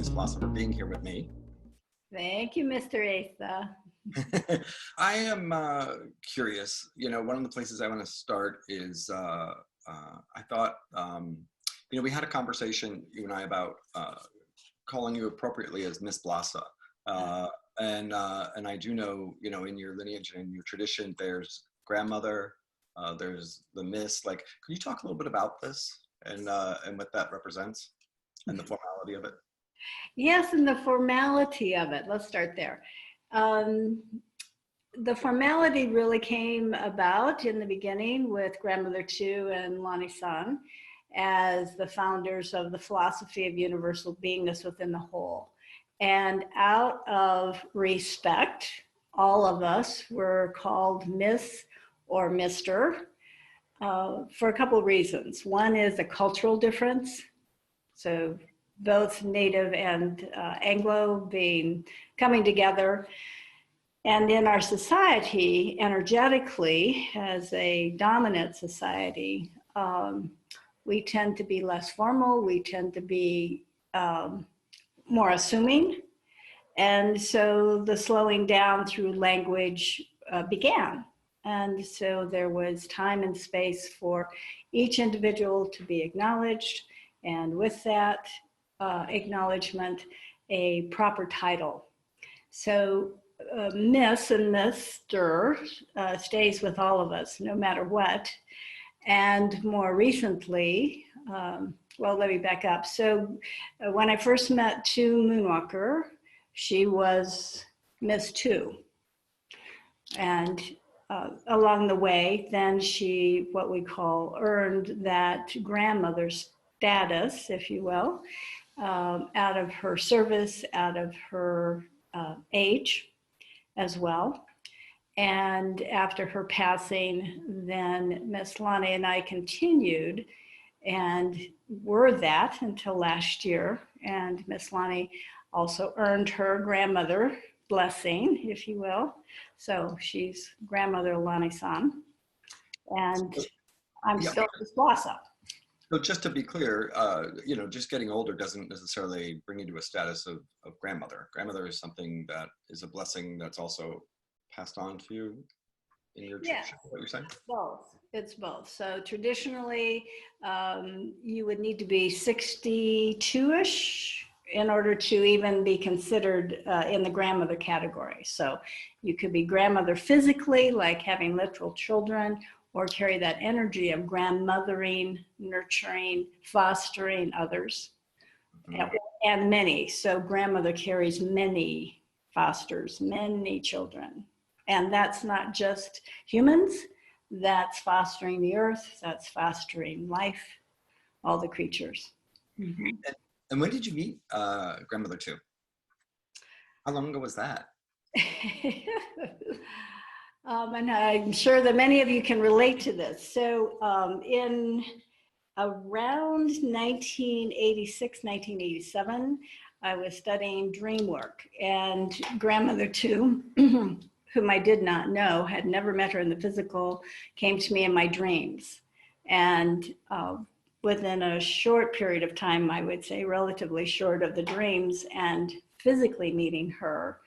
Ms. Blassa, for being here with me. Thank you, Mr. Asa. I am curious, one of the places I want to start is, I thought, we had a conversation, you and I, about calling you appropriately as Miss Blassa. And I do know, in your lineage and in your tradition, there's grandmother, there's the Miss. Like, could you talk a little bit about this and what that represents and the formality of it? Yes, and the formality of it. Let's start there. The formality really came about in the beginning with Grandmother Tu and Lani-san as the founders of the philosophy of universal beingness within the whole. And out of respect, all of us were called Miss or Mr. For a couple of reasons. One is a cultural difference. So both Native and Anglo coming together. And in our society, energetically, as a dominant society, we tend to be less formal, we tend to be more assuming. And so the slowing down through language began. And so there was time and space for each individual to be acknowledged. And with that acknowledgement, a proper title. So Miss and Mr. Stays with all of us, no matter what. And more recently, well, let me back up. So when I first met Tu Moonwalker, she was Miss Tu. And along the way, then she, what we call, earned that grandmother status, if you will, out of her service, out of her age as well. And after her passing, then Miss Lani and I continued and were that until last year. And Miss Lani also earned her grandmother blessing, if you will. So she's grandmother Lani-san. And I'm still Miss Blassa. So just to be clear, just getting older doesn't necessarily bring you to a status of grandmother. Grandmother is something that is a blessing that's also passed on to you in your tradition, what you're saying? Both. It's both. So traditionally, you would need to be 62-ish in order to even be considered in the grandmother category. So you could be grandmother physically, like having literal children, or carry that energy of grandmothering, nurturing, fostering others, and many. So grandmother carries many, fosters many children. And that's not just humans, that's fostering the earth, that's fostering life, all the creatures. Mm-hmm. And when did you meet Grandmother Tu? How long ago was that? And I'm sure that many of you can relate to this. So in around 1986, 1987, I was studying dream work, and Grandmother Tu, whom I did not know, had never met her in the physical, came to me in my dreams. And within a short period of time, I would say relatively short of the dreams and physically meeting her,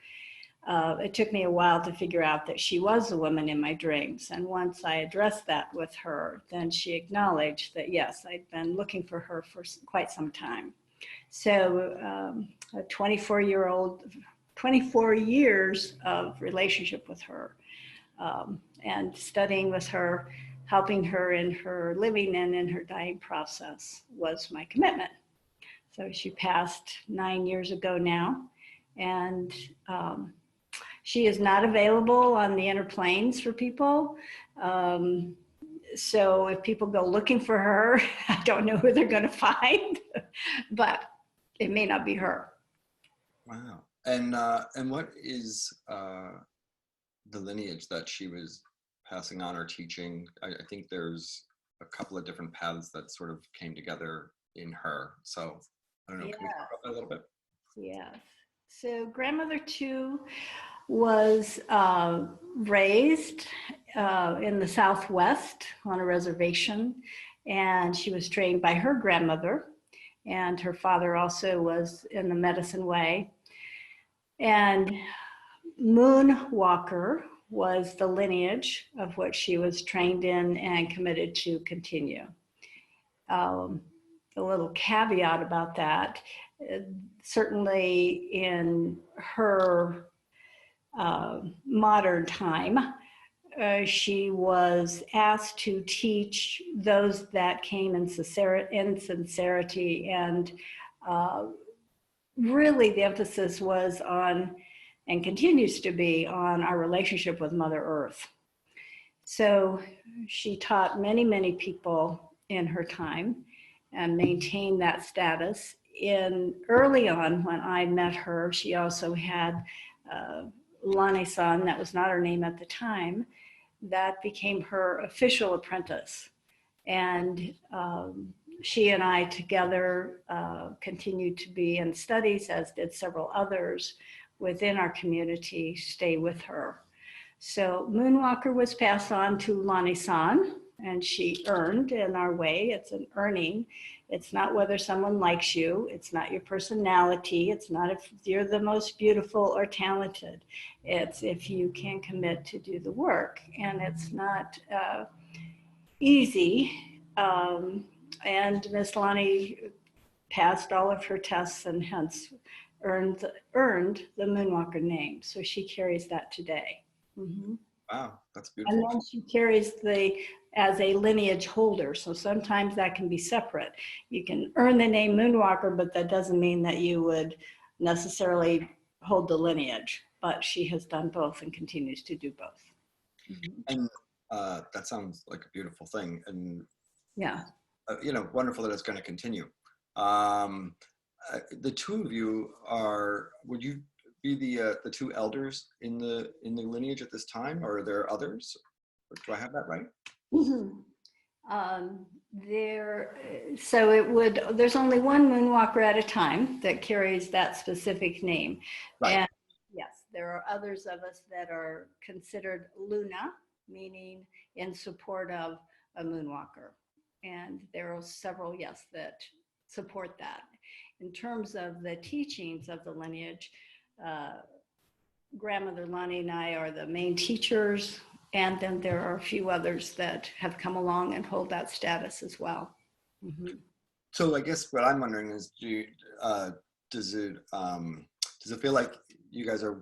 it took me a while to figure out that she was the woman in my dreams. And once I addressed that with her, then she acknowledged that, yes, I'd been looking for her for quite some time. So a 24 years of relationship with her, and studying with her, helping her in her living and in her dying process was my commitment. So she passed 9 years ago now, and she is not available on the inner planes for people. So if people go looking for her, I don't know who they're going to find, but it may not be her. Wow. And what is the lineage that she was passing on or teaching? I think there's a couple of different paths that sort of came together in her. So I don't know, can we talk about that a little bit? Yeah. So Grandmother Tu was raised in the Southwest on a reservation, and she was trained by her grandmother. and her father also was in the medicine way. And Moonwalker was the lineage of what she was trained in and committed to continue. A little caveat about that, certainly in her modern time, she was asked to teach those that came in sincerity, and really the emphasis was on, and continues to be, on our relationship with Mother Earth. So she taught many, many people in her time and maintained that status. Early on, when I met her, she also had Lani-san, that was not her name at the time, that became her official apprentice. And she and I together continued to be in studies, as did several others within our community, stay with her. So Moonwalker was passed on to Lani-san, and she earned in our way. It's an earning. It's not whether someone likes you. It's not your personality. It's not if you're the most beautiful or talented. It's if you can commit to do the work. And it's not easy. And Miss Lani passed all of her tests and hence earned the Moonwalker name. So she carries that today. Mm-hmm. Wow, that's beautiful. And then she carries as a lineage holder. So sometimes that can be separate. You can earn the name Moonwalker, but that doesn't mean that you would necessarily hold the lineage. But she has done both and continues to do both. Mm-hmm. And that sounds like a beautiful thing. And yeah, wonderful that it's going to continue. The two of you would you be the two elders in the lineage at this time, or are there others? Or do I have that right? Mm-hmm. There's only one Moonwalker at a time that carries that specific name. Right. And yes, there are others of us that are considered Luna, meaning in support of a Moonwalker. And there are several, yes, that support that. In terms of the teachings of the lineage, Grandmother Lani and I are the main teachers, and then there are a few others that have come along and hold that status as well. Mm-hmm. So I guess what I'm wondering is, does it feel like you guys are,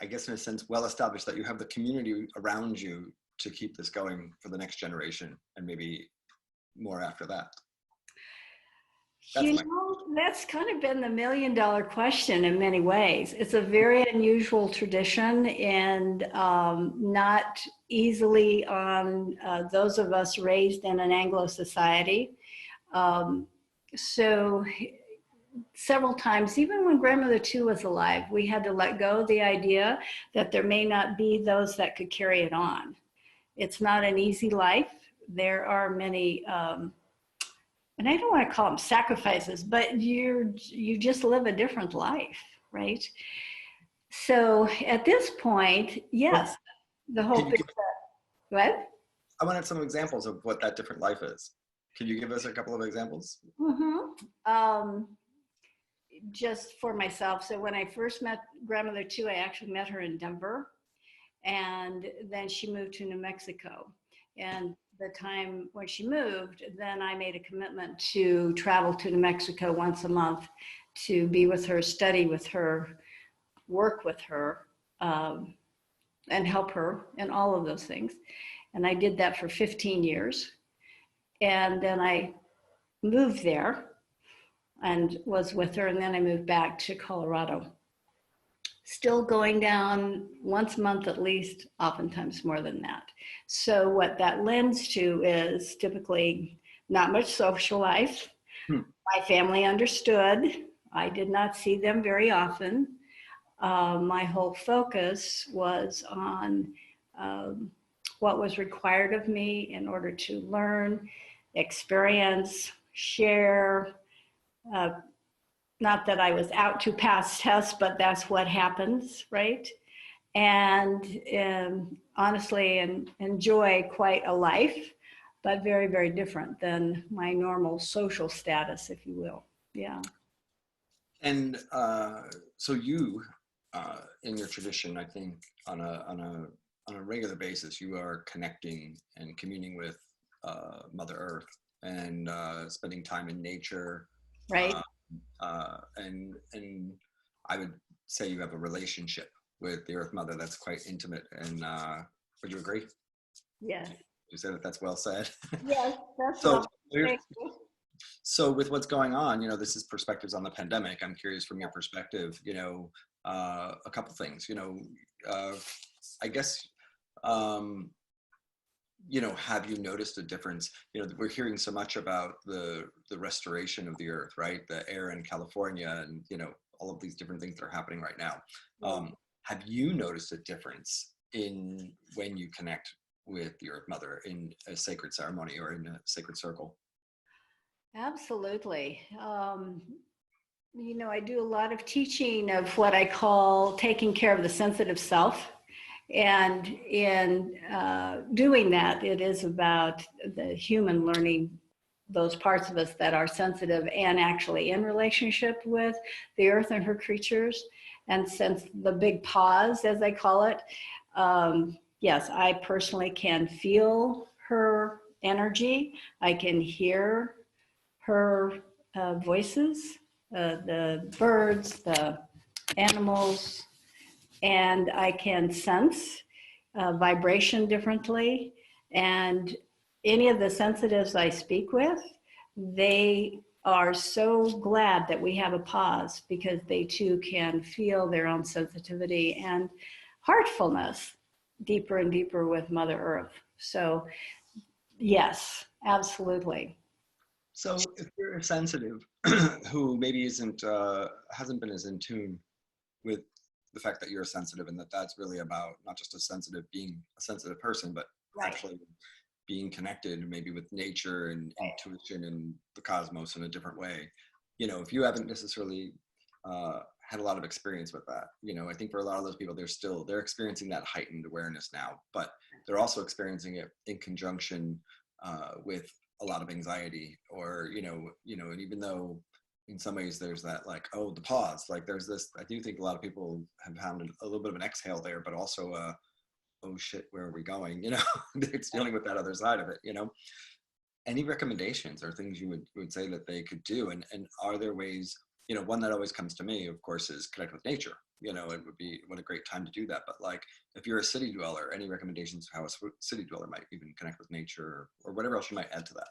I guess in a sense, well established, that you have the community around you to keep this going for the next generation and maybe more after that? That's kind of been the $1 million question in many ways. It's a very unusual tradition, and not easily on those of us raised in an Anglo society. So several times, even when Grandmother 2 was alive, we had to let go of the idea that there may not be those that could carry it on. It's not an easy life. There are many and I don't want to call them sacrifices, but you just live a different life, right? So at this point, yes, the whole thing. What? I wanted some examples of what that different life is. Can you give us a couple of examples? Mm-hmm. Just for myself. So when I first met Grandmother 2, I actually met her in Denver, and then she moved to New Mexico. And the time when she moved, then I made a commitment to travel to New Mexico once a month to be with her, study with her, work with her, and help her in all of those things. And I did that for 15 years. And then I moved there and was with her, and then I moved back to Colorado. Still going down once a month at least, oftentimes more than that. So what that lends to is typically not much social life. My family understood. I did not see them very often. My whole focus was on what was required of me in order to learn, experience, share. Not that I was out to pass tests, but that's what happens, right? And honestly, enjoy quite a life, but very, very different than my normal social status, if you will. Yeah. And so you, in your tradition, I think on a regular basis, you are connecting and communing with Mother Earth and spending time in nature. Right. And I would say you have a relationship with the Earth Mother that's quite intimate. And would you agree? Yes. You said that that's well said. Yes, that's So, all. Thank you. so with what's going on, this is perspectives on the pandemic. I'm curious from your perspective, a couple things, I guess, um, have you noticed a difference? We're hearing so much about the restoration of the earth, right? The air in California and, all of these different things that are happening right now. Have you noticed a difference in when you connect with the Earth Mother in a sacred ceremony or in a sacred circle? Absolutely. I do a lot of teaching of what I call taking care of the sensitive self. And in doing that, it is about the human learning those parts of us that are sensitive and actually in relationship with the earth and her creatures. And since the big pause, as I call it, yes, I personally can feel her energy. I can hear her voices, the birds, the animals, and I can sense vibration differently. And any of the sensitives I speak with, they are so glad that we have a pause because they too can feel their own sensitivity and heartfulness deeper and deeper with Mother Earth. So yes, absolutely. So if you're sensitive, who maybe hasn't been as in tune with the fact that you're sensitive and that that's really about not just being a sensitive person, but Right. actually being connected maybe with nature and intuition and the cosmos in a different way. If you haven't necessarily had a lot of experience with that, I think for a lot of those people, they're experiencing that heightened awareness now, but they're also experiencing it in conjunction with a lot of anxiety or, and even though in some ways there's that the pause, there's this, I do think a lot of people have found a little bit of an exhale there, but also oh shit, where are we going? It's dealing with that other side of it, Any recommendations or things you would say that they could do? And are there ways, one that always comes to me, of course, is connect with nature. It would be, what a great time to do that. But if you're a city dweller, any recommendations how a city dweller might even connect with nature or whatever else you might add to that?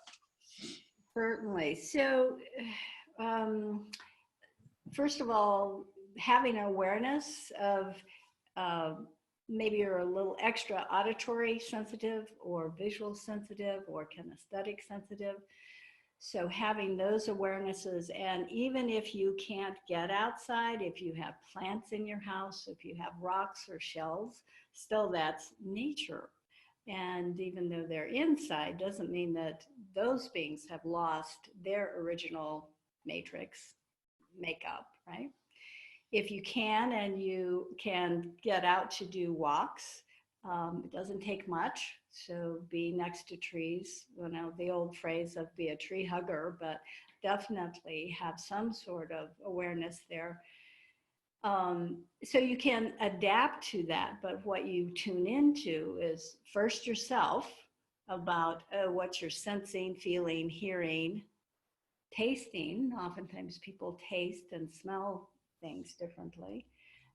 Certainly. So, first of all, having an awareness of maybe you're a little extra auditory sensitive or visual sensitive or kinesthetic sensitive. So having those awarenesses, and even if you can't get outside, if you have plants in your house, if you have rocks or shells, still that's nature. And even though they're inside, doesn't mean that those beings have lost their original matrix makeup, right? If you can and you can get out to do walks, it doesn't take much. So be next to trees, the old phrase of be a tree hugger, but definitely have some sort of awareness there. So you can adapt to that, but what you tune into is first yourself about what you're sensing, feeling, hearing, tasting. Oftentimes people taste and smell things differently.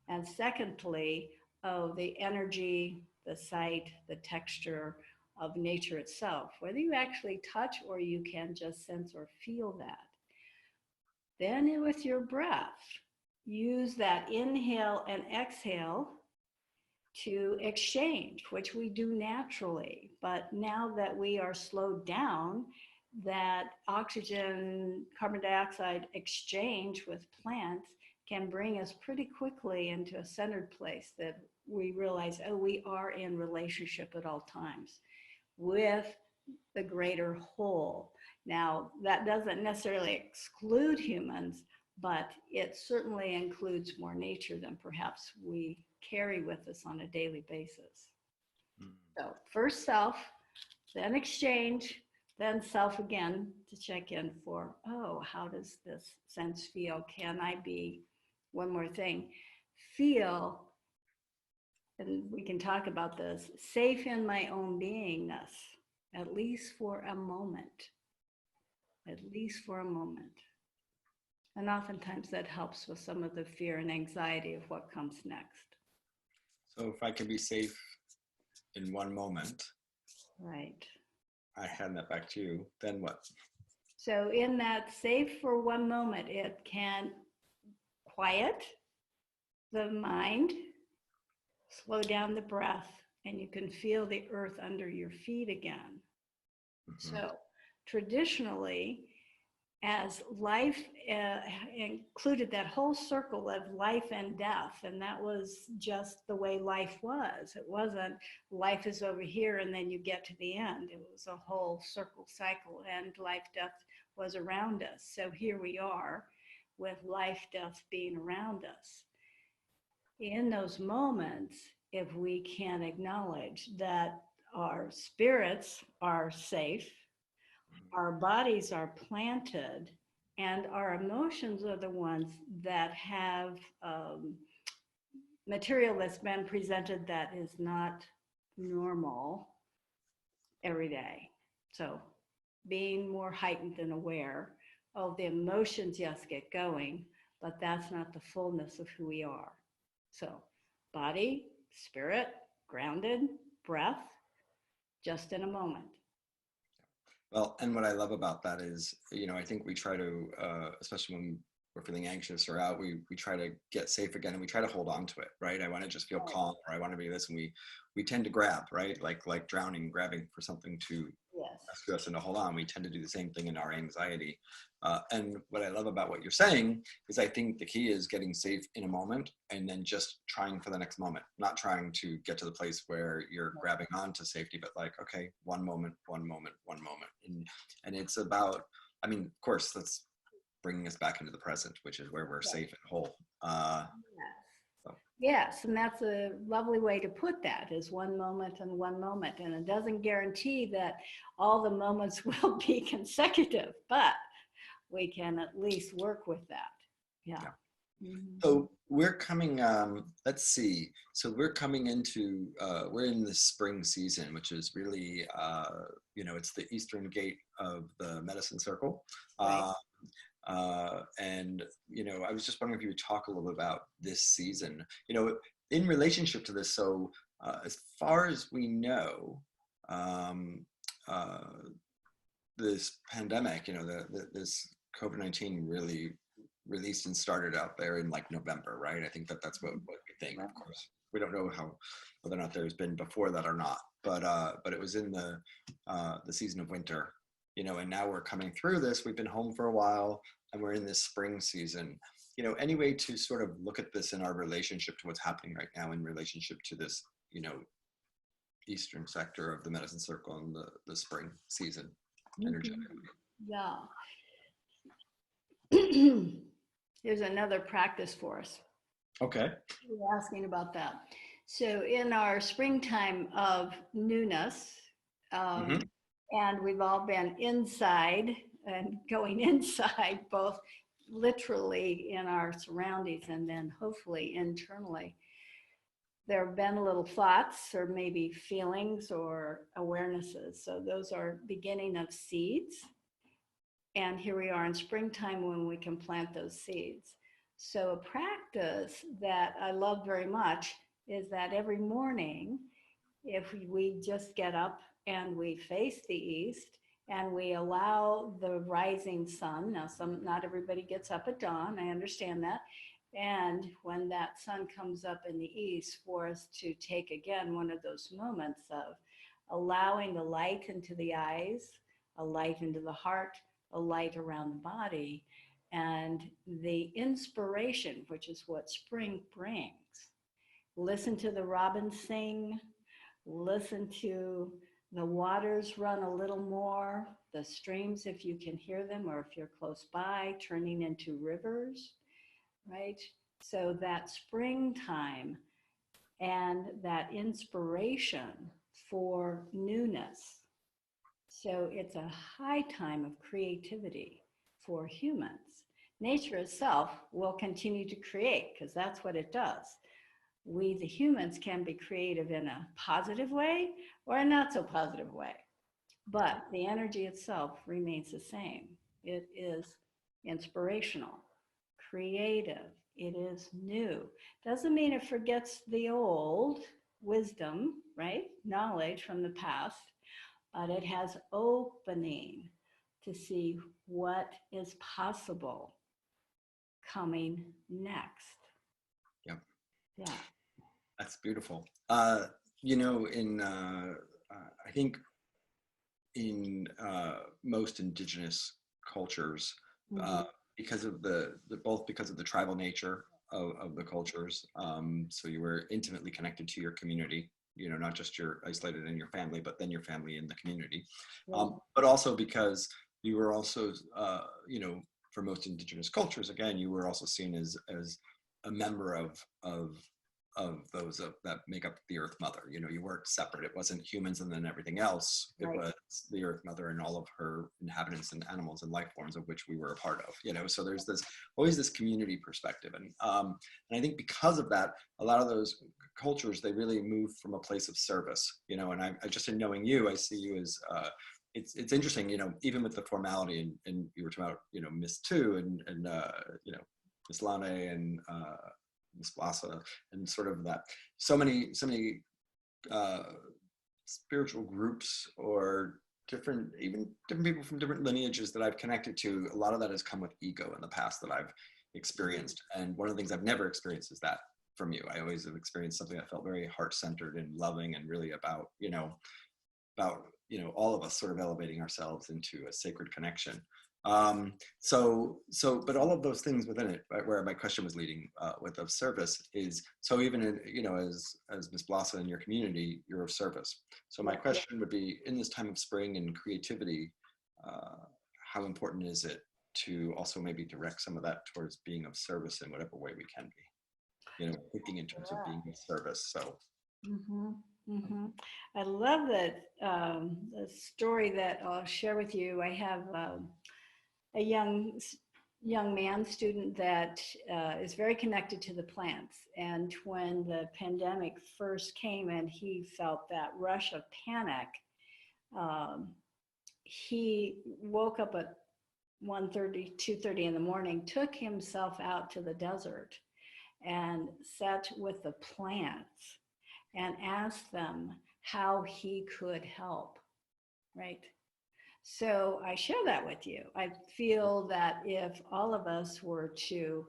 And secondly, the energy, the sight, the texture of nature itself, whether you actually touch or you can just sense or feel that. Then with your breath, use that inhale and exhale to exchange, which we do naturally. But now that we are slowed down, that oxygen, carbon dioxide exchange with plants can bring us pretty quickly into a centered place that we realize, we are in relationship at all times with the greater whole. Now, that doesn't necessarily exclude humans, but it certainly includes more nature than perhaps we carry with us on a daily basis. So first self, then exchange, Then self again to check in for, oh, how does this sense feel? Can I be, one more thing, feel, and we can talk about this, safe in my own beingness, at least for a moment, at least for a moment. And oftentimes that helps with some of the fear and anxiety of what comes next. So if I can be safe in one moment, Right. I hand that back to you, then what? So in that safe for one moment, it can quiet the mind, slow down the breath, and you can feel the earth under your feet again. Mm-hmm. So traditionally, as life included that whole circle of life and death, and that was just the way life was. It wasn't life is over here and then you get to the end. It was a whole circle cycle, and life, death was around us. So here we are with life, death being around us. In those moments, if we can acknowledge that our spirits are safe, our bodies are planted, and our emotions are the ones that have material that's been presented that is not normal every day. So being more heightened and aware of the emotions, yes, get going, but that's not the fullness of who we are. So body, spirit, grounded, breath, just in a moment. Well, and what I love about that is, I think we try to, especially when we're feeling anxious or out, we try to get safe again, and we try to hold on to it, right? I want to just feel calm, or I want to be this, and we tend to grab, right? Like drowning, grabbing for something to rescue us and to hold on. We tend to do the same thing in our anxiety. And what I love about what you're saying is, I think the key is getting safe in a moment and then just trying for the next moment, not trying to get to the place where you're grabbing on to safety, but like, okay, one moment, one moment, one moment. And it's about, I mean, of course, that's bringing us back into the present, which is where we're safe and whole. Yes, and that's a lovely way to put that, is one moment and one moment. And it doesn't guarantee that all the moments will be consecutive, but we can at least work with that. Yeah. Mm-hmm. So we're coming, let's see. So we're coming into, we're in the spring season, which is really, it's the eastern gate of the medicine circle. Right. And, I was just wondering if you would talk a little bit about this season, in relationship to this. So as far as we know, this pandemic, this COVID-19 really released and started out there in like November, right? I think that's what we think. Of course, we don't know whether or not there's been before that or not, but it was in the season of winter, and now we're coming through this. We've been home for a while, and we're in this spring season. Any way to sort of look at this in our relationship to what's happening right now in relationship to this, eastern sector of the medicine circle and the spring season energetically. Yeah. Here's another practice for us. Okay. You're asking about that. So in our springtime of newness, and we've all been inside and going inside, both literally in our surroundings and then hopefully internally, there have been little thoughts or maybe feelings or awarenesses. So those are beginning of seeds. And here we are in springtime when we can plant those seeds. So a practice that I love very much is that every morning, if we just get up and we face the east and we allow the rising sun, now not everybody gets up at dawn, I understand that. And when that sun comes up in the east, for us to take again one of those moments of allowing the light into the eyes, a light into the heart, a light around the body, and the inspiration, which is what spring brings. Listen to the robins sing, listen to the waters run a little more, the streams, if you can hear them, or if you're close by, turning into rivers, right? So that springtime and that inspiration for newness, So it's a high time of creativity for humans. Nature itself will continue to create because that's what it does. We, the humans, can be creative in a positive way or a not so positive way, but the energy itself remains the same. It is inspirational, creative, it is new. Doesn't mean it forgets the old wisdom, right? Knowledge from the past, but it has opening to see what is possible coming next. Yep. Yeah. That's beautiful. I think in most indigenous cultures, Mm-hmm. because of both because of the tribal nature of the cultures, so you were intimately connected to your community, not just your isolated in your family, but then your family in the community, Yeah. but also because you were also, for most indigenous cultures, again, you were also seen as a member of those that make up the Earth Mother. You weren't separate. It wasn't humans and then everything else. It Right. was the Earth Mother and all of her inhabitants and animals and life forms of which we were a part of. So there's always this community perspective, and I think because of that, a lot of those cultures, they really move from a place of service. And I just in knowing you, I see you as it's interesting. Even with the formality, and you were talking about Miss Two and Miss Lane and Miss Blassa, and sort of that so many spiritual groups or different people from different lineages that I've connected to. A lot of that has come with ego in the past that I've experienced, and one of the things I've never experienced is that from you. I always have experienced something that felt very heart-centered and loving, and really about all of us sort of elevating ourselves into a sacred connection. But all of those things within it, right, where my question was leading with of service is, so even in, as Ms. Blassa in your community, you're of service. So my question would be, in this time of spring and creativity, how important is it to also maybe direct some of that towards being of service in whatever way we can be, thinking in terms of being of service. So. Mm-hmm. Mm-hmm. I love that the story that I'll share with you. I have a young man student that is very connected to the plants. And when the pandemic first came and he felt that rush of panic, he woke up at 1:30, 2:30 in the morning, took himself out to the desert and sat with the plants and asked them how he could help, right? So I share that with you. I feel that if all of us were to,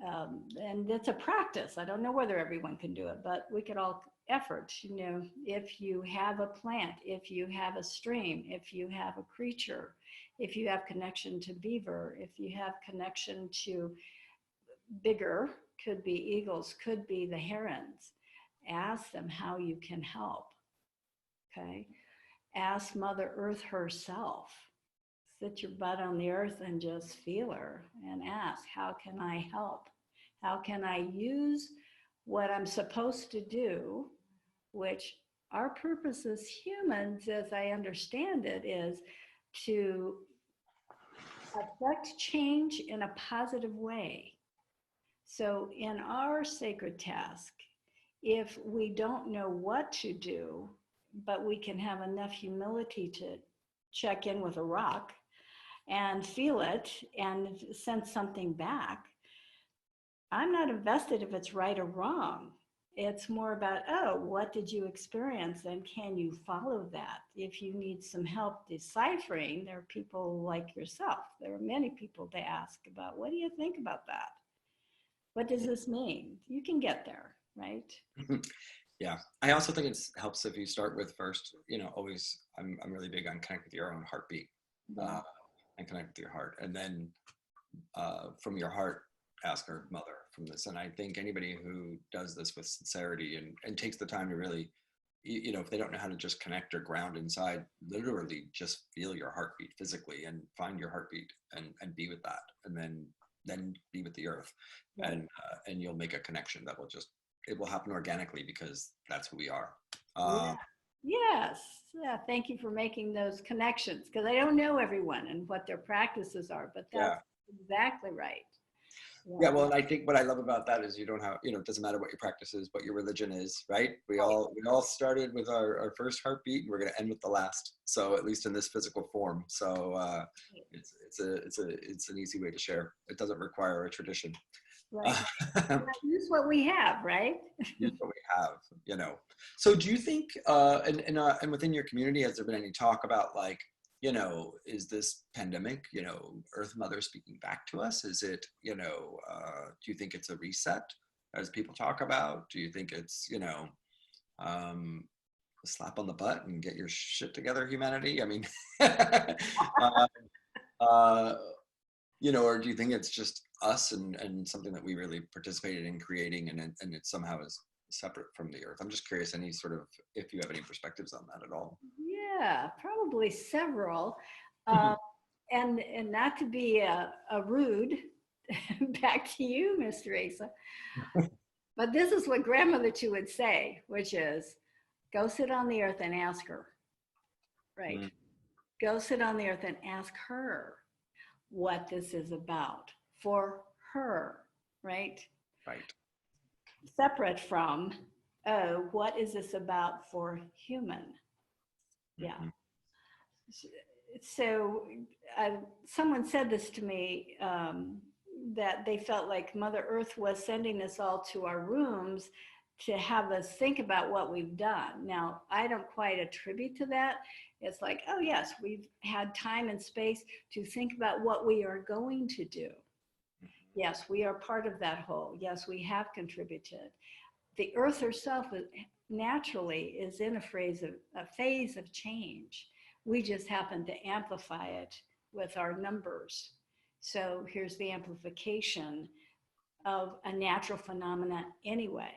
and it's a practice, I don't know whether everyone can do it, but we could all effort, if you have a plant, if you have a stream, if you have a creature, if you have connection to beaver, if you have connection to bigger, could be eagles, could be the herons, ask them how you can help, okay? Ask Mother Earth herself. Sit your butt on the earth and just feel her and ask, how can I help? How can I use what I'm supposed to do, which our purpose as humans, as I understand it, is to affect change in a positive way. So in our sacred task, if we don't know what to do, but we can have enough humility to check in with a rock and feel it and send something back, I'm not invested if it's right or wrong. It's more about, oh, what did you experience and can you follow that? If you need some help deciphering, there are people like yourself. There are many people to ask about, what do you think about that? What does this mean? You can get there, right? Yeah, I also think it helps if you start with first, always, I'm really big on connect with your own heartbeat, and connect with your heart. And then from your heart, ask our mother from this. And I think anybody who does this with sincerity and takes the time to really, if they don't know how to just connect or ground inside, literally just feel your heartbeat physically and find your heartbeat and be with that. And then be with the earth, and you'll make a connection that will it will happen organically because that's who we are. Yeah. Yes. Yeah. Thank you for making those connections because I don't know everyone and what their practices are, but Yeah. that's exactly right. Yeah, Yeah. well, and I think what I love about that is you don't have, it doesn't matter what your practice is, what your religion is, right? We all started with our first heartbeat, and we're going to end with the last. So at least in this physical form. So it's an easy way to share. It doesn't require a tradition. Right. Use what we have, right? Use what we have, So do you think, and within your community, has there been any talk about like, is this pandemic, Earth Mother speaking back to us? Is it, do you think it's a reset, as people talk about? Do you think it's, a slap on the butt and get your shit together, humanity? I mean, uh, uh, or do you think it's just us and something that we really participated in creating and it somehow is separate from the earth? I'm just curious, any sort of, if you have any perspectives on that at all. Yeah, probably several. Mhm. Um, and not to be a rude, back to you, Mr. Asa, but this is what Grandmother Two would say, which is, go sit on the earth and ask her, right? Mm, Go sit on the earth and ask her what this is about for her, right? right. Separate from, oh, what is this about for human? Yeah. Mhm. So someone said this to me, that they felt like Mother Earth was sending us all to our rooms to have us think about what we've done. Now, I don't quite attribute to that. It's like, oh, yes, we've had time and space to think about what we are going to do. Yes, we are part of that whole. Yes, we have contributed. The earth herself naturally is in a phase of change. We just happen to amplify it with our numbers. So here's the amplification of a natural phenomena anyway.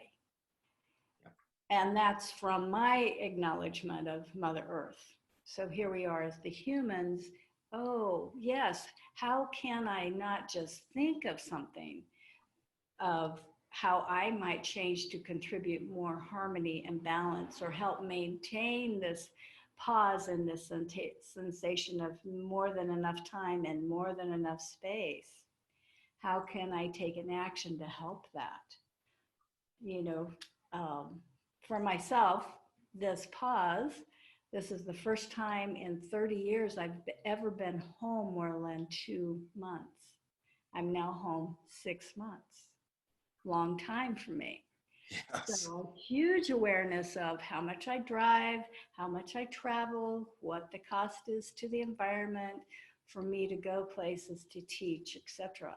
Yep. And that's from my acknowledgement of Mother Earth. So here we are as the humans. Oh, yes, how can I not just think of something, of how I might change to contribute more harmony and balance or help maintain this pause and this sensation of more than enough time and more than enough space? How can I take an action to help that? You know, um, for myself, this pause, this is the first time in 30 years I've ever been home more than 2 months. I'm now home 6 months. Long time for me. Yes. So huge awareness of how much I drive, how much I travel, what the cost is to the environment for me to go places to teach, etc.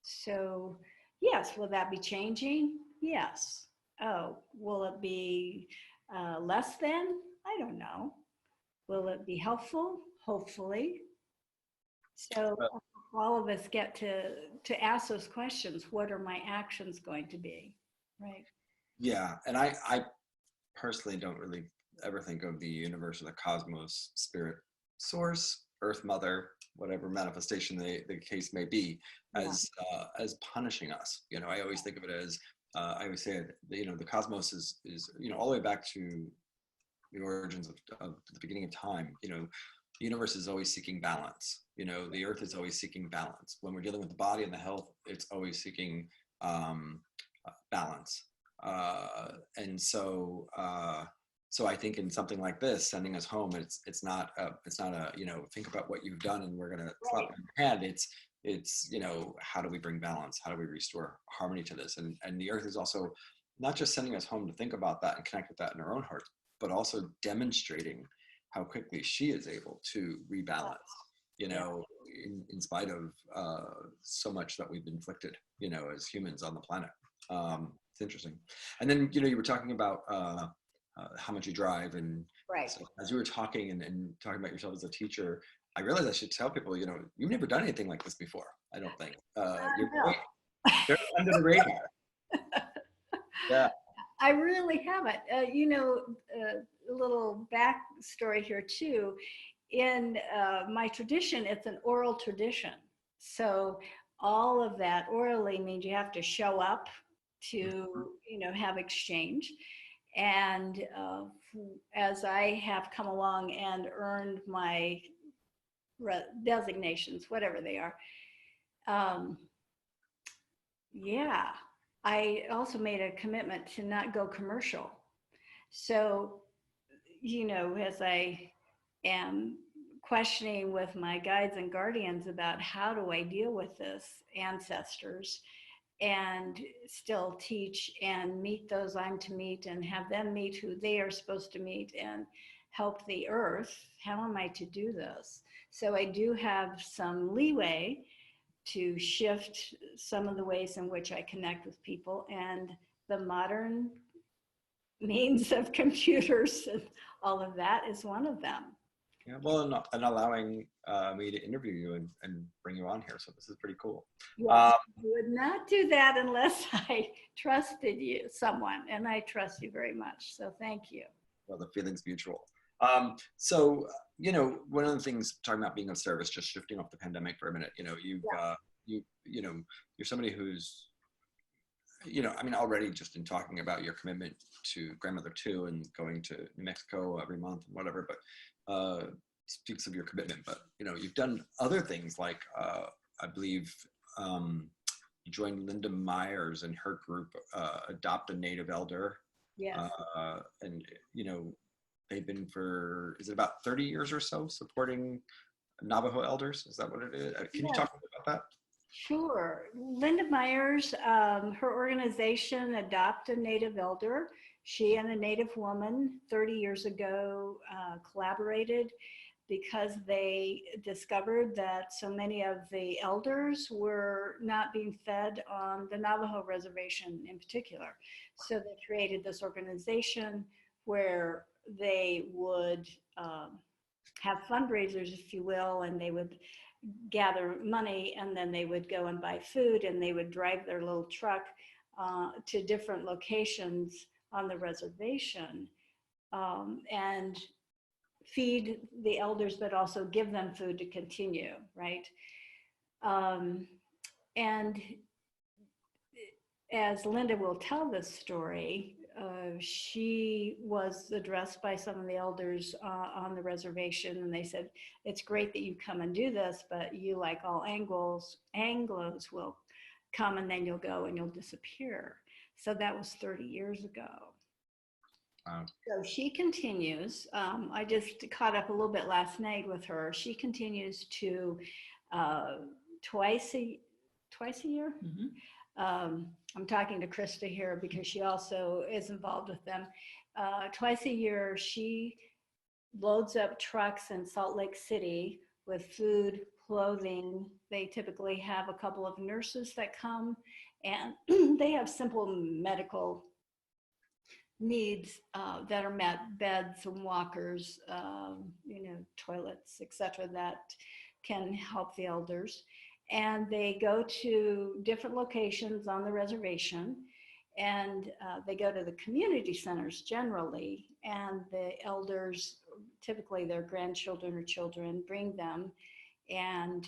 So yes, will that be changing? Yes. Oh, will it be less than? I don't know. Will it be helpful? Hopefully. So Uh, all of us get to ask those questions. What are my actions going to be? Right. yeah, and I personally don't really ever think of the universe or the cosmos, spirit, source, earth mother, whatever manifestation the case may be, Yeah. as punishing us. I always think of it as, I always say, the cosmos is all the way back to the origins of the beginning of time. The universe is always seeking balance. The earth is always seeking balance. When we're dealing with the body and the health, it's always seeking balance. And so I think in something like this, sending us home, it's not a think about what you've done and we're gonna slap Right. on your hand. It's how do we bring balance? How do we restore harmony to this? And the earth is also not just sending us home to think about that and connect with that in our own heart, but also demonstrating how quickly she is able to rebalance, Yeah. in spite of so much that we've inflicted, as humans on the planet. It's interesting. And then, you were talking about how much you drive. And Right. so as you were talking and talking about yourself as a teacher, I realized I should tell people, you've never done anything like this before, I don't think. You're No, very under the radar. Yeah. I really haven't. A little backstory here too. In my tradition, it's an oral tradition. So all of that orally means you have to show up to, have exchange. And as I have come along and earned my designations, whatever they are, um, yeah, I also made a commitment to not go commercial. So, as I am questioning with my guides and guardians about how do I deal with this, ancestors, and still teach and meet those I'm to meet and have them meet who they are supposed to meet and help the earth, how am I to do this? So I do have some leeway to shift some of the ways in which I connect with people, and the modern means of computers and all of that is one of them. Yeah, well, and allowing me to interview you and bring you on here. So this is pretty cool. Yes, I would not do that unless I trusted you, someone, and I trust you very much. So thank you. Well, the feeling's mutual. So, one of the things talking about being of service, just shifting off the pandemic for a minute, you're somebody who's, already just in talking about your commitment to Grandmother 2 and going to New Mexico every month and whatever, but speaks of your commitment. But, you've done other things like, I believe, you joined Linda Myers and her group, Adopt a Native Elder. Yes. And, they've been for, is it about 30 years or so supporting Navajo elders? Is that what it is? Can you talk about that? Sure. Linda Myers, her organization, Adopt a Native Elder, she and a Native woman 30 years ago collaborated because they discovered that so many of the elders were not being fed on the Navajo reservation in particular. So they created this organization where they would have fundraisers, if you will, and they would gather money, and then they would go and buy food, and they would drive their little truck to different locations on the reservation and feed the elders, but also give them food to continue, right? And as Linda will tell this story, she was addressed by some of the elders on the reservation, and they said, it's great that you come and do this, but you, like all Anglos will come and then you'll go and you'll disappear. So that was 30 years ago. Wow. So she continues. I just caught up a little bit last night with her. She continues to twice a year. Mm-hmm. I'm talking to Krista here because she also is involved with them. Twice a year, she loads up trucks in Salt Lake City with food, clothing. They typically have a couple of nurses that come, and they have simple medical needs that are met, beds and walkers, toilets, etc., that can help the elders. And they go to different locations on the reservation, and they go to the community centers generally, and the elders, typically their grandchildren or children, bring them, and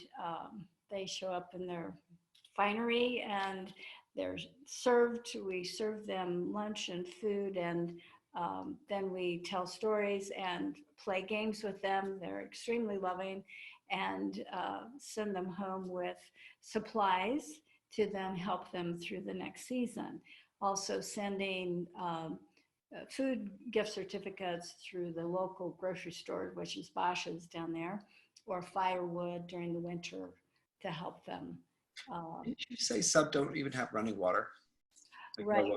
they show up in their finery, and they're served. We serve them lunch and food, and then we tell stories and play games with them. They're extremely loving, and send them home with supplies to then help them through the next season. Also sending food gift certificates through the local grocery store, which is Bosch's down there, or firewood during the winter to help them. Did you say some don't even have running water? Like, right.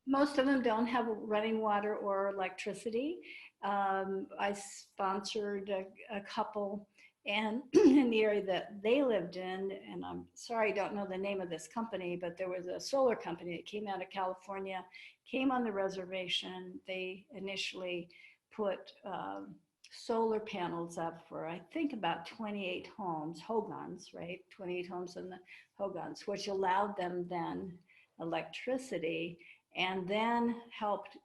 Most of them don't have running water or electricity. I sponsored a couple, and in the area that they lived in, and I'm sorry, I don't know the name of this company, but there was a solar company that came out of California, came on the reservation. They initially put solar panels up for, I think, about 28 homes, Hogans, right? 28 homes in the Hogans, which allowed them then electricity, and then helped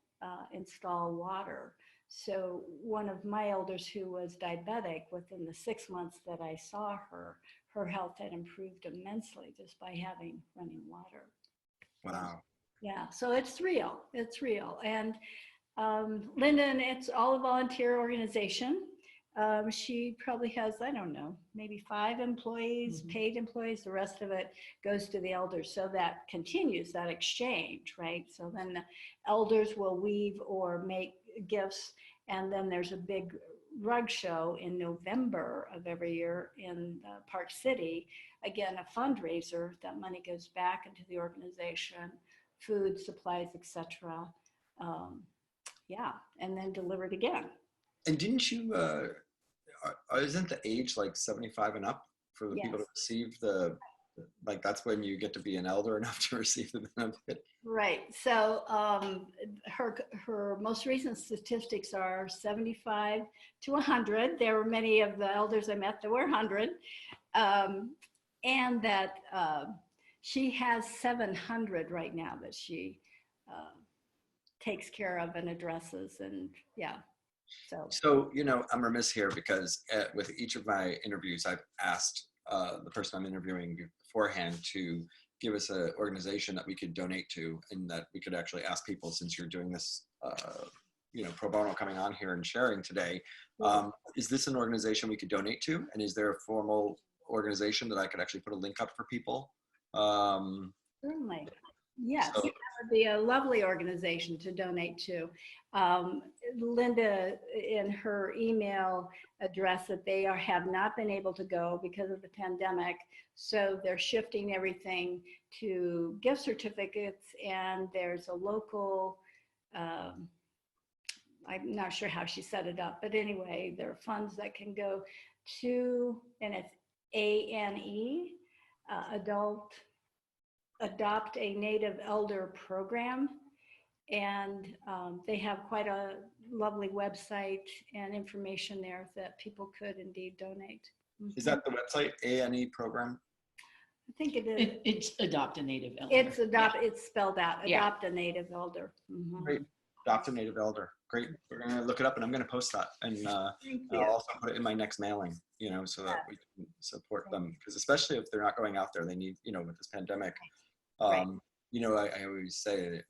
install water. So one of my elders who was diabetic, within the 6 months that I saw her, her health had improved immensely just by having running water. Wow. Yeah, so it's real. It's real. And Linda, and it's all a volunteer organization. She probably has, I don't know, maybe 5 employees, paid employees. The rest of it goes to the elders. So that continues, that exchange, right? So then the elders will weave or make gifts. And then there's a big rug show in November of every year in Park City. Again, a fundraiser. That money goes back into the organization, food, supplies, etc. Yeah, and then delivered again. And didn't you, isn't the age like 75 and up for the people to Yes. receive like that's when you get to be an elder enough to receive the benefit? Right. So her most recent statistics are 75 to 100. There were many of the elders I met that were 100, and that she has 700 right now that she takes care of and addresses, and yeah. So, I'm remiss here because with each of my interviews, I've asked the person I'm interviewing beforehand to give us an organization that we could donate to and that we could actually ask people, since you're doing this, pro bono coming on here and sharing today. Is this an organization we could donate to? And is there a formal organization that I could actually put a link up for people? Certainly. Yes, So, that would be a lovely organization to donate to. Linda, in her email address, that they have not been able to go because of the pandemic. So they're shifting everything to gift certificates, and there's a local, I'm not sure how she set it up, but anyway, there are funds that can go to, and it's ANE, Adopt a Native Elder Program. And they have quite a lovely website and information there that people could indeed donate. is that the website, ANE program? I think it is. It's Adopt a Native Elder. It's spelled out, Yeah. Adopt a Native Elder. Great. Adopt a Native Elder. Great. We're going to look it up, and I'm going to post that. And I'll also put it in my next mailing, so that we can support them. Because especially if they're not going out there, they need, with this pandemic. Right. I always say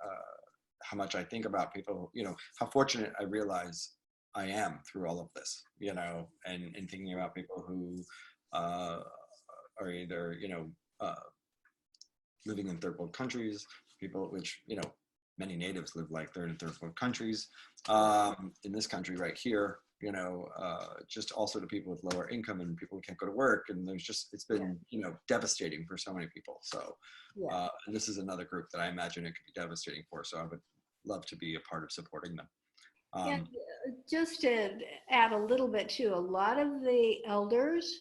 how much I think about people, how fortunate I realize I am through all of this, and thinking about people who are either, living in third world countries, people which, many natives live like they're in third world countries, in this country right here, just also to people with lower income and people who can't go to work. And it's been, devastating for so many people. So and this is another group that I imagine it could be devastating for. So I would love to be a part of supporting them. And just to add a little bit too, a lot of the elders,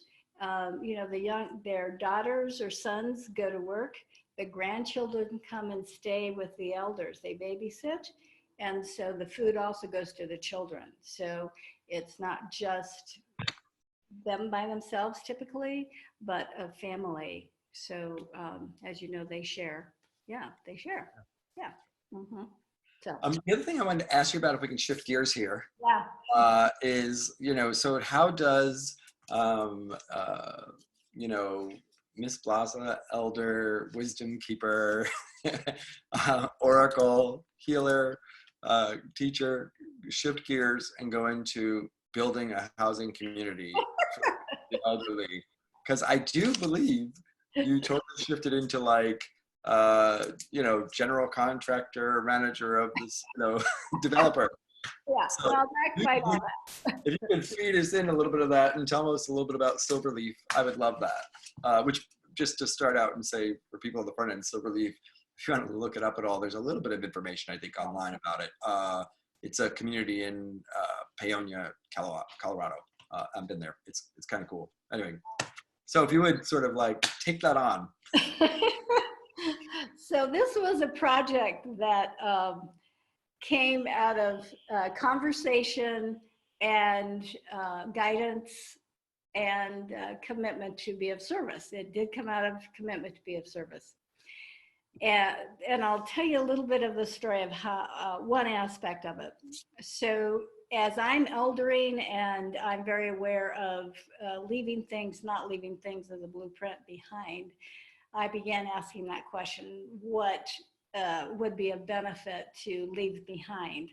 their daughters or sons go to work. The grandchildren come and stay with the elders. They babysit. And so the food also goes to the children. So it's not just them by themselves typically, but a family. So as you know, they share. Yeah, they share. Yeah. Mm-hmm. So. The other thing I wanted to ask you about, if we can shift gears here, is, so how does, Miss Blassa, elder, wisdom keeper, oracle, healer, teacher, shift gears and go into building a housing community for the elderly? Because I do believe you totally shifted into like, general contractor, manager of this, developer. Yeah, So well, not quite all that. if you could feed us in a little bit of that and tell us a little bit about Silverleaf, I would love that. Which, just to start out and say for people on the front end, Silverleaf, if you want to look it up at all, there's a little bit of information I think online about it. It's a community in Paonia, Colorado. I've been there. It's kind of cool. Anyway, so if you would sort of like take that on. So this was a project that came out of conversation and guidance and commitment to be of service. It did come out of commitment to be of service. And I'll tell you a little bit of the story of how one aspect of it. So as I'm eldering and I'm very aware of leaving things, not leaving things as a blueprint behind, I began asking that question: what would be a benefit to leave behind?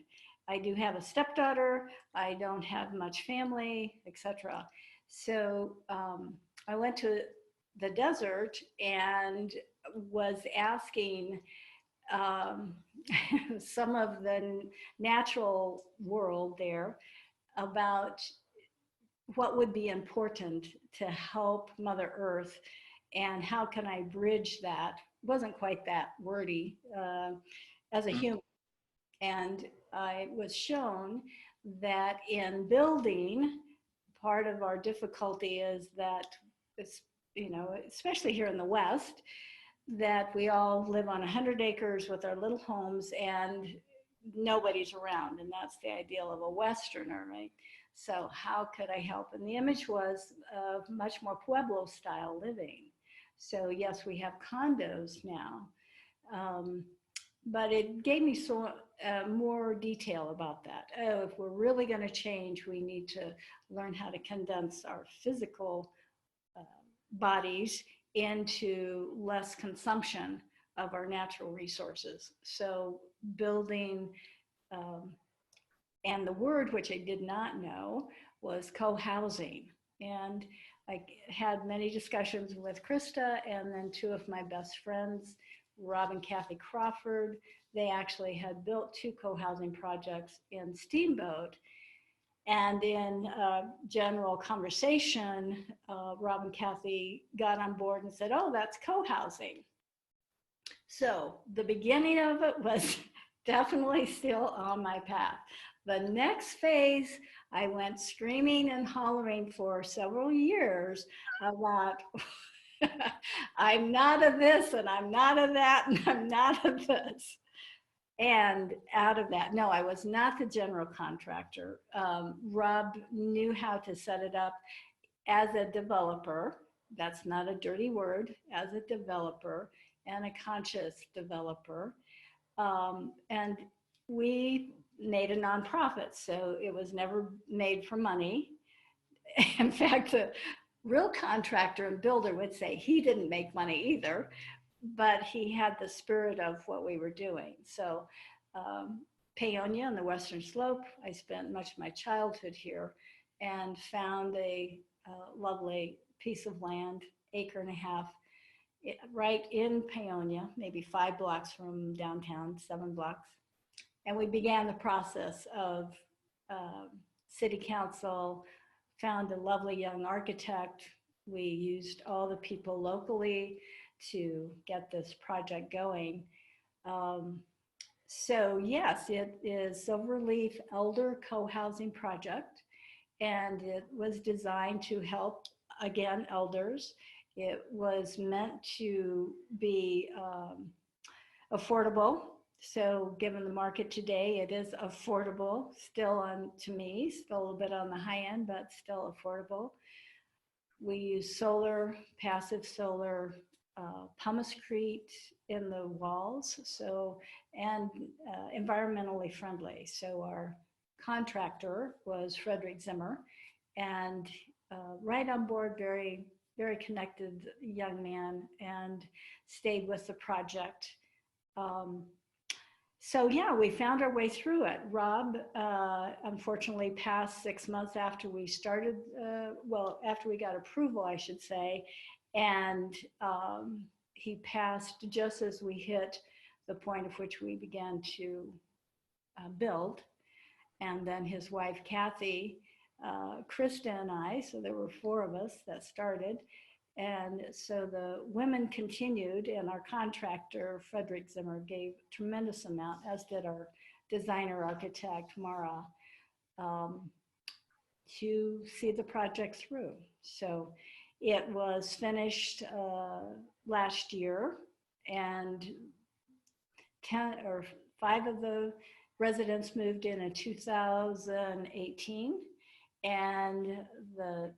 I do have a stepdaughter. I don't have much family, etc. So I went to the desert and was asking um, some of the natural world there about what would be important to help Mother Earth and how can I bridge that. It wasn't quite that wordy as a human. And I was shown that in building, part of our difficulty is that it's, you know, especially here in the West, that we all live on 100 acres with our little homes and nobody's around. And that's the ideal of a Westerner, right? So how could I help? And the image was much more Pueblo style living. So yes, we have condos now. But it gave me so more detail about that. Oh, if we're really going to change, we need to learn how to condense our physical bodies into less consumption of our natural resources. So building, and the word which I did not know was co-housing. And I had many discussions with Krista and then two of my best friends, Rob and Kathy Crawford. They actually had built 2 co-housing projects in Steamboat. And in general conversation, Rob and Kathy got on board and said, oh, that's co-housing. So the beginning of it was definitely still on my path. The next phase, I went screaming and hollering for several years about I'm not of this and I'm not of that and I'm not of this. And out of that, no, I was not the general contractor. Rob knew how to set it up as a developer. That's not a dirty word, as a developer and a conscious developer. And we made a nonprofit, so it was never made for money. In fact, the real contractor and builder would say he didn't make money either, but he had the spirit of what we were doing. So Paonia on the Western Slope, I spent much of my childhood here and found a lovely piece of land, 1.5 acres, right in Paonia, maybe 5 blocks from downtown, 7 blocks. And we began the process of city council, found a lovely young architect. We used all the people locally to get this project going. So yes, it is Silverleaf Elder Co-Housing Project, and it was designed to help, again, elders. It was meant to be affordable. So given the market today, it is affordable, still to me, still a little bit on the high end, but still affordable. We use solar, passive solar, pumice-crete in the walls, so, and environmentally friendly. So our contractor was Frederick Zimmer, and right on board, very, very connected young man, and stayed with the project. So yeah, we found our way through it. Rob, unfortunately, passed 6 months after we started, well, after we got approval, I should say, and he passed just as we hit the point of which we began to build. And then his wife, Kathy, Krista and I, so there were 4 of us that started. And so the women continued, and our contractor, Frederick Zimmer, gave a tremendous amount, as did our designer architect, Mara, to see the project through. So it was finished last year, and 5 of the residents moved in 2018, and the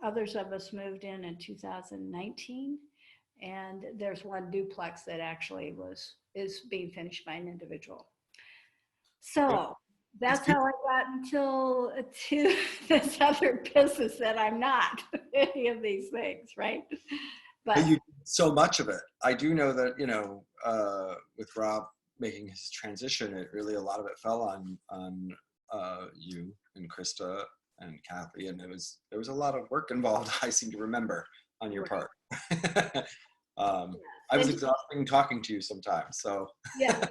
others of us moved in 2019, and there's 1 duplex that actually is being finished by an individual. So that's how I got to this other business that I'm not any of these things, right? But you did so much of it. I do know that, you know, with Rob making his transition, it really, a lot of it fell on you and Krista and Kathy, and there was a lot of work involved. I seem to remember on your part. I was exhausted talking to you sometimes. So, yeah.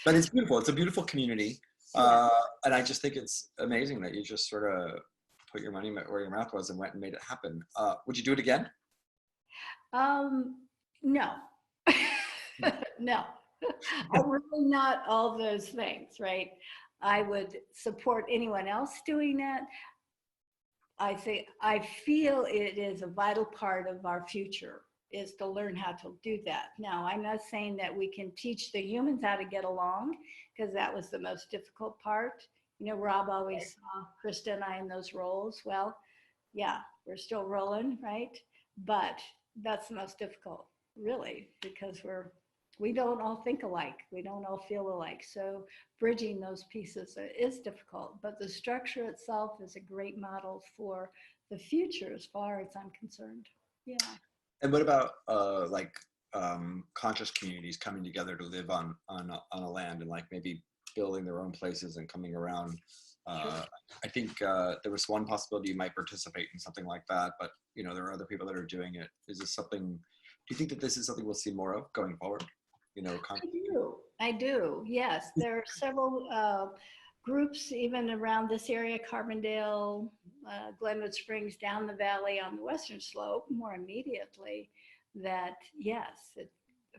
but it's beautiful. It's a beautiful community, and I just think it's amazing that you just sort of put your money where your mouth was and went and made it happen. Would you do it again? No, no. I'm really not all those things, right? I would support anyone else doing that. I feel it is a vital part of our future is to learn how to do that. Now, I'm not saying that we can teach the humans how to get along, because that was the most difficult part. You know, Rob always saw Krista and I in those roles. Well, yeah, we're still rolling, right? But that's the most difficult, really, because we don't all think alike. We don't all feel alike. So bridging those pieces is difficult, but the structure itself is a great model for the future as far as I'm concerned. Yeah. And what about conscious communities coming together to live on a land and like maybe building their own places and coming around? Sure. I think there was one possibility you might participate in something like that, but you know there are other people that are doing it. Is this something? Do you think that this is something we'll see more of going forward? You know, I do. Yes, there are several groups even around this area, Carbondale, Glenwood Springs, down the valley on the western slope, more immediately. That yes,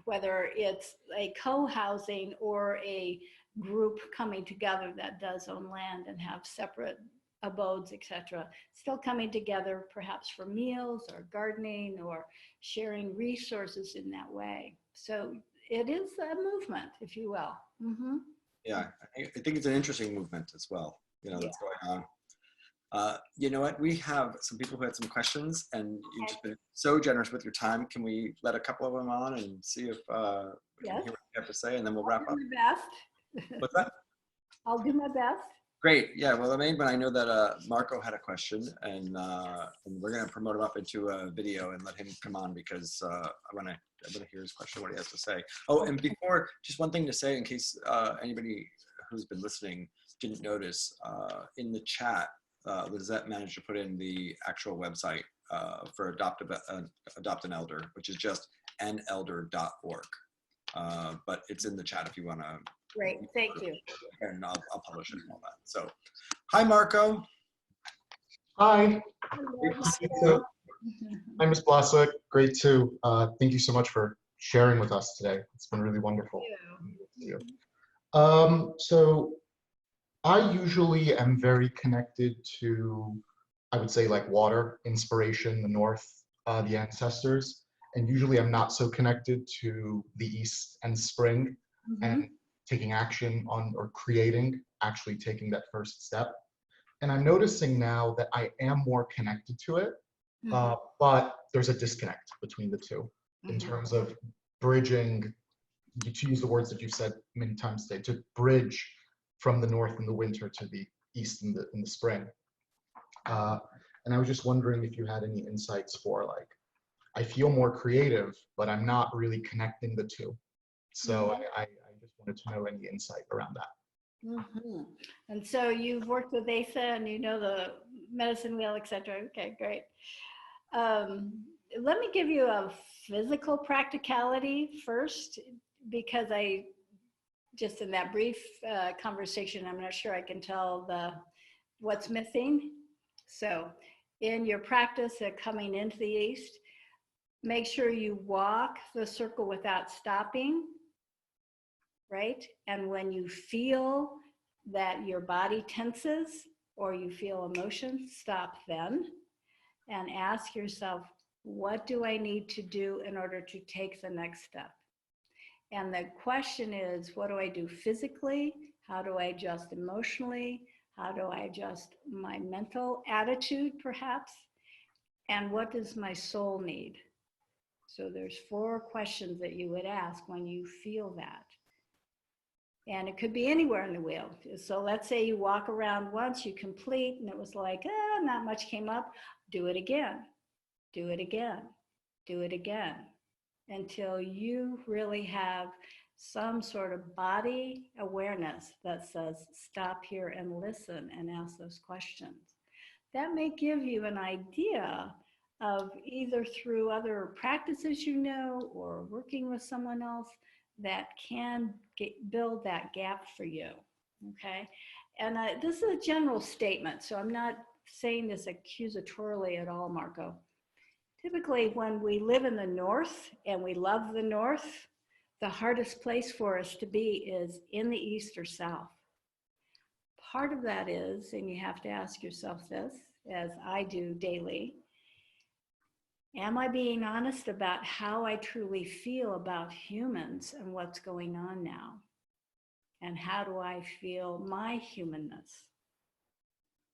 whether it's a co-housing or a group coming together that does own land and have separate abodes, etc., still coming together perhaps for meals or gardening or sharing resources in that way. So it is a movement, if you will. Mm-hmm. Yeah, I think it's an interesting movement as well. You know, that's going on. You know what? We have some people who had some questions, and you've just been so generous with your time. Can we let a couple of them on and see if we can hear what you have to say, and then we'll wrap up? I'll do my best. What's that? I'll do my best. Great. Yeah. Well, the main one, I know that Marco had a question, and we're going to promote him up into a video and let him come on because I want to hear his question, what he has to say. Oh, and before, just one thing to say in case anybody who's been listening didn't notice, in the chat, Lizette managed to put in the actual website for Adopt an Elder, which is just anelder.org. But it's in the chat if you want to. Great, thank you. And I'll publish it and all that. So, hi, Marco. Hi. Hi, Ms. Blassa. Great to thank you so much for sharing with us today. It's been really wonderful. Thank you. So I usually am very connected to, I would say, like water, inspiration, the north, the ancestors, and usually I'm not so connected to the east and spring and taking action on or creating, actually taking that first step. And I'm noticing now that I am more connected to it, but there's a disconnect between the two in terms of bridging, to use the words that you've said many times today, to bridge from the north in the winter to the east in the spring. And I was just wondering if you had any insights for, like, I feel more creative, but I'm not really connecting the two. So I just wanted to know any insight around that. And so you've worked with ASA and you know the medicine wheel, etc. Okay, great. Let me give you a physical practicality first, because I just in that brief conversation, I'm not sure I can tell what's missing. So in your practice of coming into the east, make sure you walk the circle without stopping, right? And when you feel that your body tenses or you feel emotion, stop then and ask yourself, what do I need to do in order to take the next step? And the question is, what do I do physically? How do I adjust emotionally? How do I adjust my mental attitude, perhaps? And what does my soul need? So there's 4 questions that you would ask when you feel that. And it could be anywhere in the wheel. So let's say you walk around once, you complete, and it was like, not much came up. Do it again, do it again, do it again, until you really have some sort of body awareness that says, stop here and listen and ask those questions. That may give you an idea of, either through other practices you know or working with someone else, that can build that gap for you. Okay. And this is a general statement, so I'm not saying this accusatorily at all, Marco. Typically, when we live in the North and we love the North, the hardest place for us to be is in the East or South. Part of that is, and you have to ask yourself this, as I do daily, am I being honest about how I truly feel about humans and what's going on now? And how do I feel my humanness?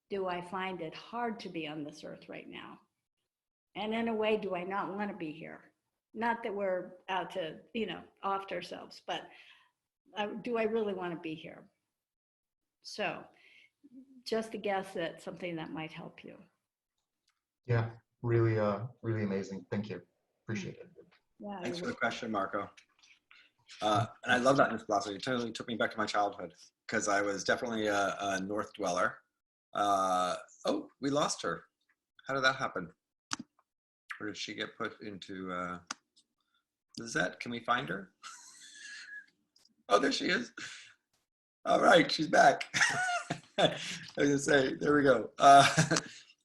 Do I find it hard to be on this earth right now? And in a way, do I not want to be here? Not that we're out to, off ourselves, but do I really want to be here? So just a guess at something that might help you. Yeah, really, really amazing. Thank you. Appreciate it. Yeah, Thanks for the question, Marco. And I love that, Ms. Blassa. You totally took me back to my childhood, because I was definitely a North dweller. Oh, we lost her. How did that happen? Or did she get put into Lizette? Can we find her? Oh, there she is. All right, she's back. I was gonna say, there we go. I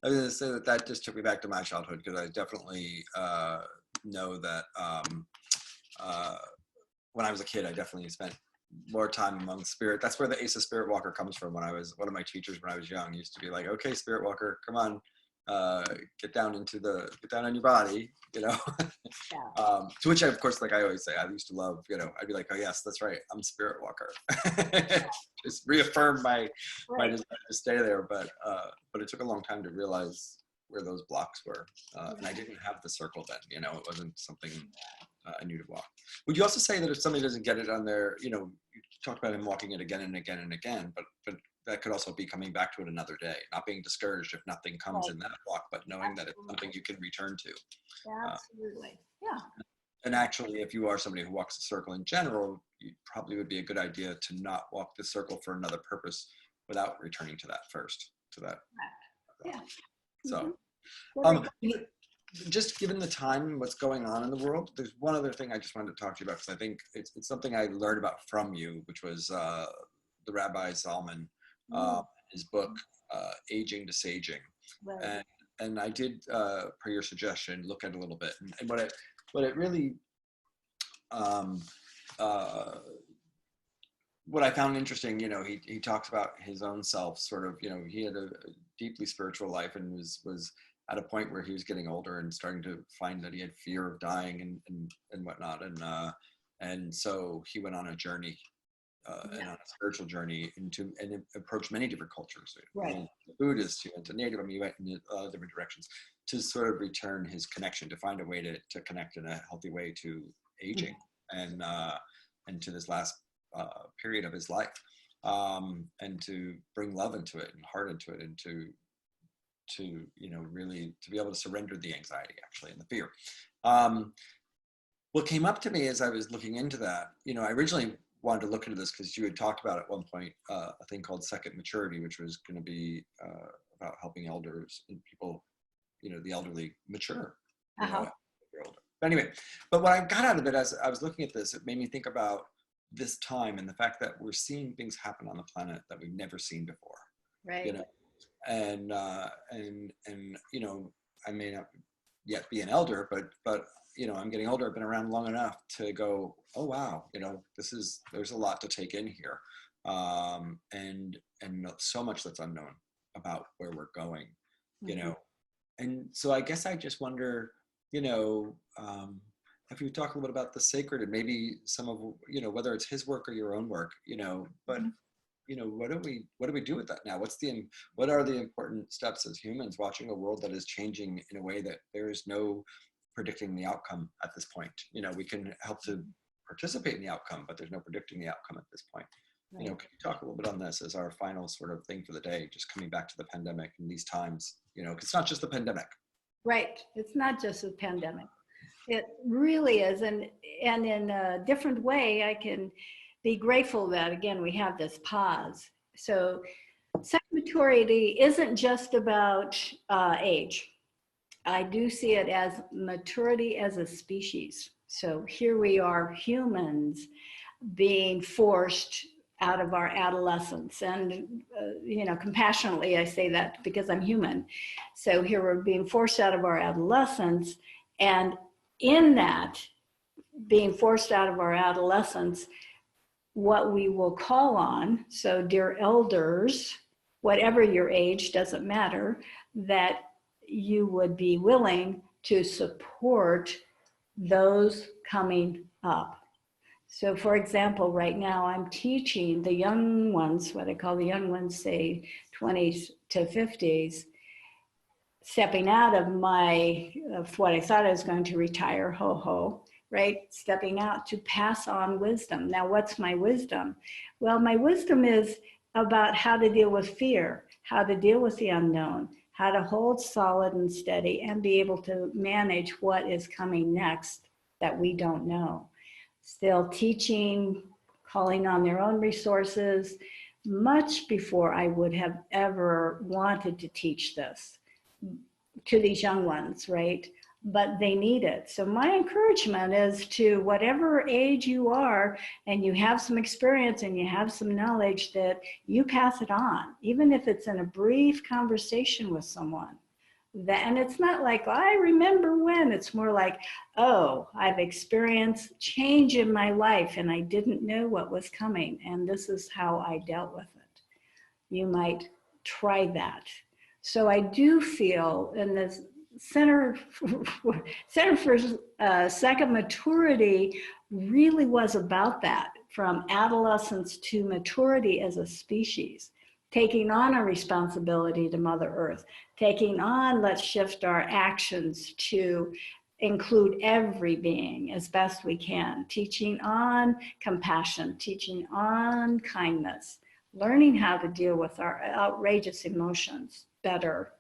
was gonna say that just took me back to my childhood, because I definitely know that when I was a kid, I definitely spent more time among spirit. That's where the Ace of Spirit Walker comes from. One of my teachers when I was young used to be like, okay, Spirit Walker, come on, get down on your body, Yeah. To which I, of course, like I always say, I used to love, I'd be like, oh yes, that's right, I'm Spirit Walker. Just reaffirm my desire to stay there. But it took a long time to realize where those blocks were. And I didn't have the circle then, it wasn't something I knew to walk. Would you also say that if somebody doesn't get it on their, you talked about him walking it again and again and again, but that could also be coming back to it another day, not being discouraged if nothing comes in that block, but knowing that it's something you can return to. Absolutely. Yeah. And actually, if you are somebody who walks the circle in general, it probably would be a good idea to not walk the circle for another purpose without returning to that first, to that. Yeah. So, Mm-hmm. Just given the time and what's going on in the world, there's one other thing I just wanted to talk to you about, because I think it's something I learned about from you, which was the Rabbi Zalman, his book, Aging to Saging. Right. And I did, per your suggestion, look at it a little bit. And what it really, what I found interesting, he talks about his own self, sort of, he had a deeply spiritual life and was at a point where he was getting older and starting to find that he had fear of dying and whatnot. And so he went on a journey, and on a spiritual journey and approached many different cultures. Right. He went to Buddhist, he went to Native, he went in different directions to sort of return his connection, to find a way to connect in a healthy way to aging and to this last period of his life, and to bring love into it and heart into it, and to really to be able to surrender the anxiety actually and the fear. What came up to me as I was looking into that, I originally wanted to look into this because you had talked about at one point a thing called second maturity, which was going to be about helping elders and people, the elderly mature. Older. But anyway, but what I got out of it as I was looking at this, it made me think about this time and the fact that we're seeing things happen on the planet that we've never seen before. Right. And I may not yet be an elder, but I'm getting older. I've been around long enough to go, oh wow, there's a lot to take in here, and so much that's unknown about where we're going, and so I guess I just wonder, if you talk a little bit about the sacred and maybe some of whether it's his work or your own work, but. What do we do with that now? What are the important steps as humans watching a world that is changing in a way that there is no predicting the outcome at this point? We can help to participate in the outcome, but there's no predicting the outcome at this point. Right. Can you talk a little bit on this as our final sort of thing for the day, just coming back to the pandemic in these times, because it's not just the pandemic. Right. It's not just the pandemic. It really is. And in a different way, I can be grateful that, again, we have this pause. So second maturity isn't just about age. I do see it as maturity as a species. So here we are, humans, being forced out of our adolescence. And, compassionately, I say that because I'm human. So here we're being forced out of our adolescence. And in that, being forced out of our adolescence, what we will call on, so dear elders, whatever your age, doesn't matter, that you would be willing to support those coming up. So for example, right now I'm teaching the young ones, what I call the young ones, say 20s to 50s, stepping out of what I thought I was going to retire, right? Stepping out to pass on wisdom. Now, what's my wisdom? Well, my wisdom is about how to deal with fear, how to deal with the unknown, how to hold solid and steady and be able to manage what is coming next that we don't know. Still teaching, calling on their own resources, much before I would have ever wanted to teach this to these young ones, right? But they need it. So my encouragement is to whatever age you are and you have some experience and you have some knowledge, that you pass it on, even if it's in a brief conversation with someone. And it's not like, I remember when, it's more like, oh, I've experienced change in my life and I didn't know what was coming. And this is how I dealt with it. You might try that. So I do feel in this Center for Second Maturity really was about that, from adolescence to maturity as a species, taking on a responsibility to Mother Earth, taking on, let's shift our actions to include every being as best we can, teaching on compassion, teaching on kindness, learning how to deal with our outrageous emotions better,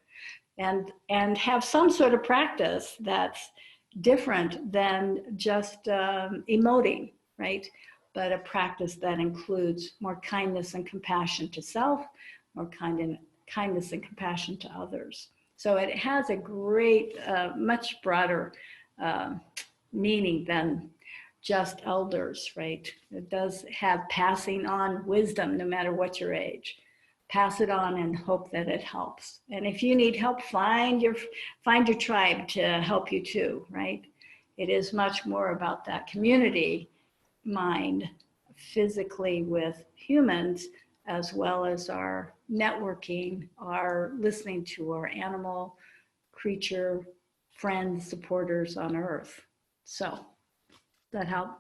and have some sort of practice that's different than just emoting, right? But a practice that includes more kindness and compassion to self, more kindness and compassion to others. So it has a great, much broader meaning than just elders, right? It does have passing on wisdom no matter what your age. Pass it on and hope that it helps. And if you need help, find your tribe to help you too, right? It is much more about that community mind, physically with humans, as well as our networking, our listening to our animal, creature, friends, supporters on Earth. So, does that help?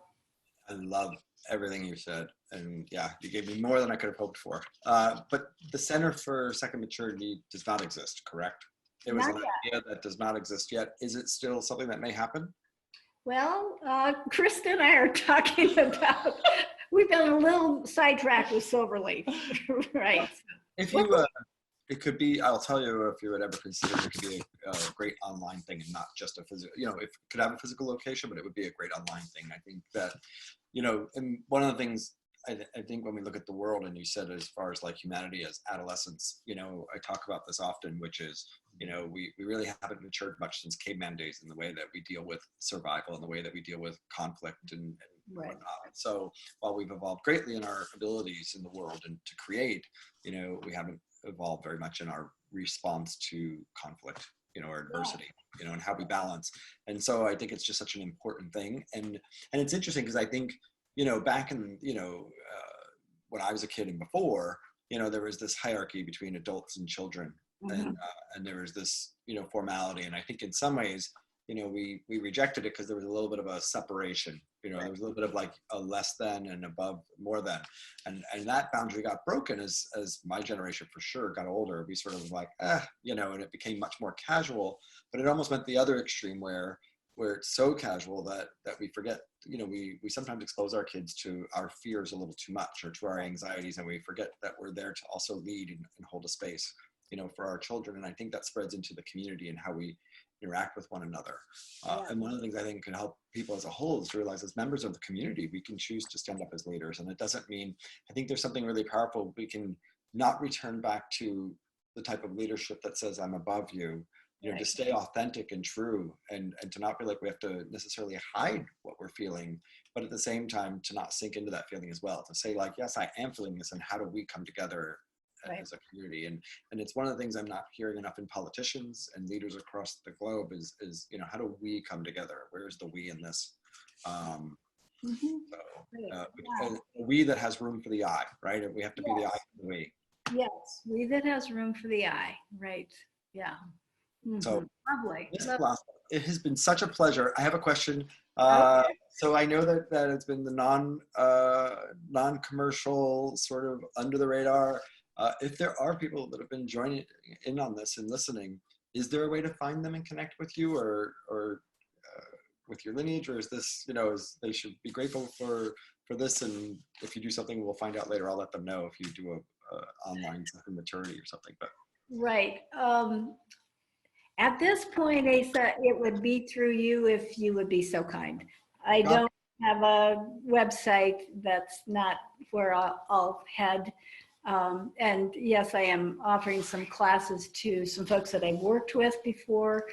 I love everything you said. And yeah, you gave me more than I could have hoped for. But the Center for Second Maturity does not exist, correct? It was an idea that does not exist yet. Is it still something that may happen? Well, Krista and I are talking about, we've been a little sidetracked with Silverleaf, right? If you, it could be, I'll tell you, if you would ever consider it to be a great online thing and not just a physical, it could have a physical location, but it would be a great online thing. I think that, and one of the things, I think when we look at the world, and you said as far as like humanity as adolescents, I talk about this often, which is, we really haven't matured much since caveman days in the way that we deal with survival and the way that we deal with conflict and whatnot. So while we've evolved greatly in our abilities in the world and to create, we haven't evolved very much in our response to conflict, or adversity, and how we balance. And so I think it's just such an important thing. And it's interesting because I think, back in, when I was a kid and before, there was this hierarchy between adults and children. Mm-hmm. And there was this, formality. And I think in some ways, we rejected it because there was a little bit of a separation, there was a little bit of like a less than and above more than. And that boundary got broken as my generation for sure got older. We sort of like, and it became much more casual, but it almost meant the other extreme where it's so casual that we forget, we sometimes expose our kids to our fears a little too much or to our anxieties, and we forget that we're there to also lead and hold a space, for our children. And I think that spreads into the community and how we interact with one another. Yeah. And one of the things I think can help people as a whole is to realize as members of the community, we can choose to stand up as leaders. And it doesn't mean, I think there's something really powerful. We can not return back to the type of leadership that says I'm above you, Right. to stay authentic and true, and to not feel like we have to necessarily hide what we're feeling, but at the same time to not sink into that feeling as well, to say like, yes, I am feeling this, and how do we come together Right. as a community? And it's one of the things I'm not hearing enough in politicians and leaders across the globe is how do we come together? Where's the we in this? Mhm. So, Yeah. a we that has room for the I, right? We have to be the I Yes. of the we. Yes, we that has room for the eye, right? Yeah. So, Lovely. Ms. Lovely. Blassa, it has been such a pleasure. I have a question. Okay. So I know that it's been the non-commercial, sort of under the radar. If there are people that have been joining in on this and listening, is there a way to find them and connect with you, or with your lineage, or is this, is they should be grateful for this, and if you do something, we'll find out later. I'll let them know if you do a online second maturity or something. But Right. At this point, Asa, it would be through you if you would be so kind. I don't have a website. That's not where I'll head. And yes, I am offering some classes to some folks that I've worked with before.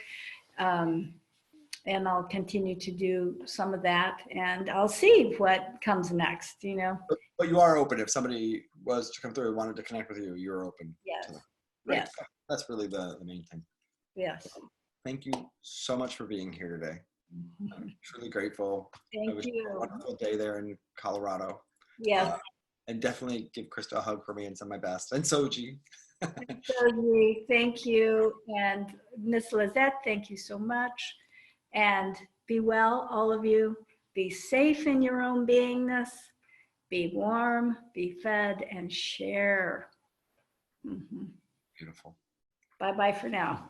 And I'll continue to do some of that, and I'll see what comes next, But you are open. If somebody was to come through and wanted to connect with you, you're open. Yes. To them. Great. Yes. That's really the main thing. Yes. Thank you so much for being here today. I'm truly grateful. I Thank wish you you. a wonderful day there in Colorado. Yes. And definitely give Krista a hug for me and send my best. And Soji. Soji, thank you. And Miss Lizette, thank you so much. And be well, all of you. Be safe in your own beingness. Be warm, be fed, and share. Beautiful. Bye-bye for now.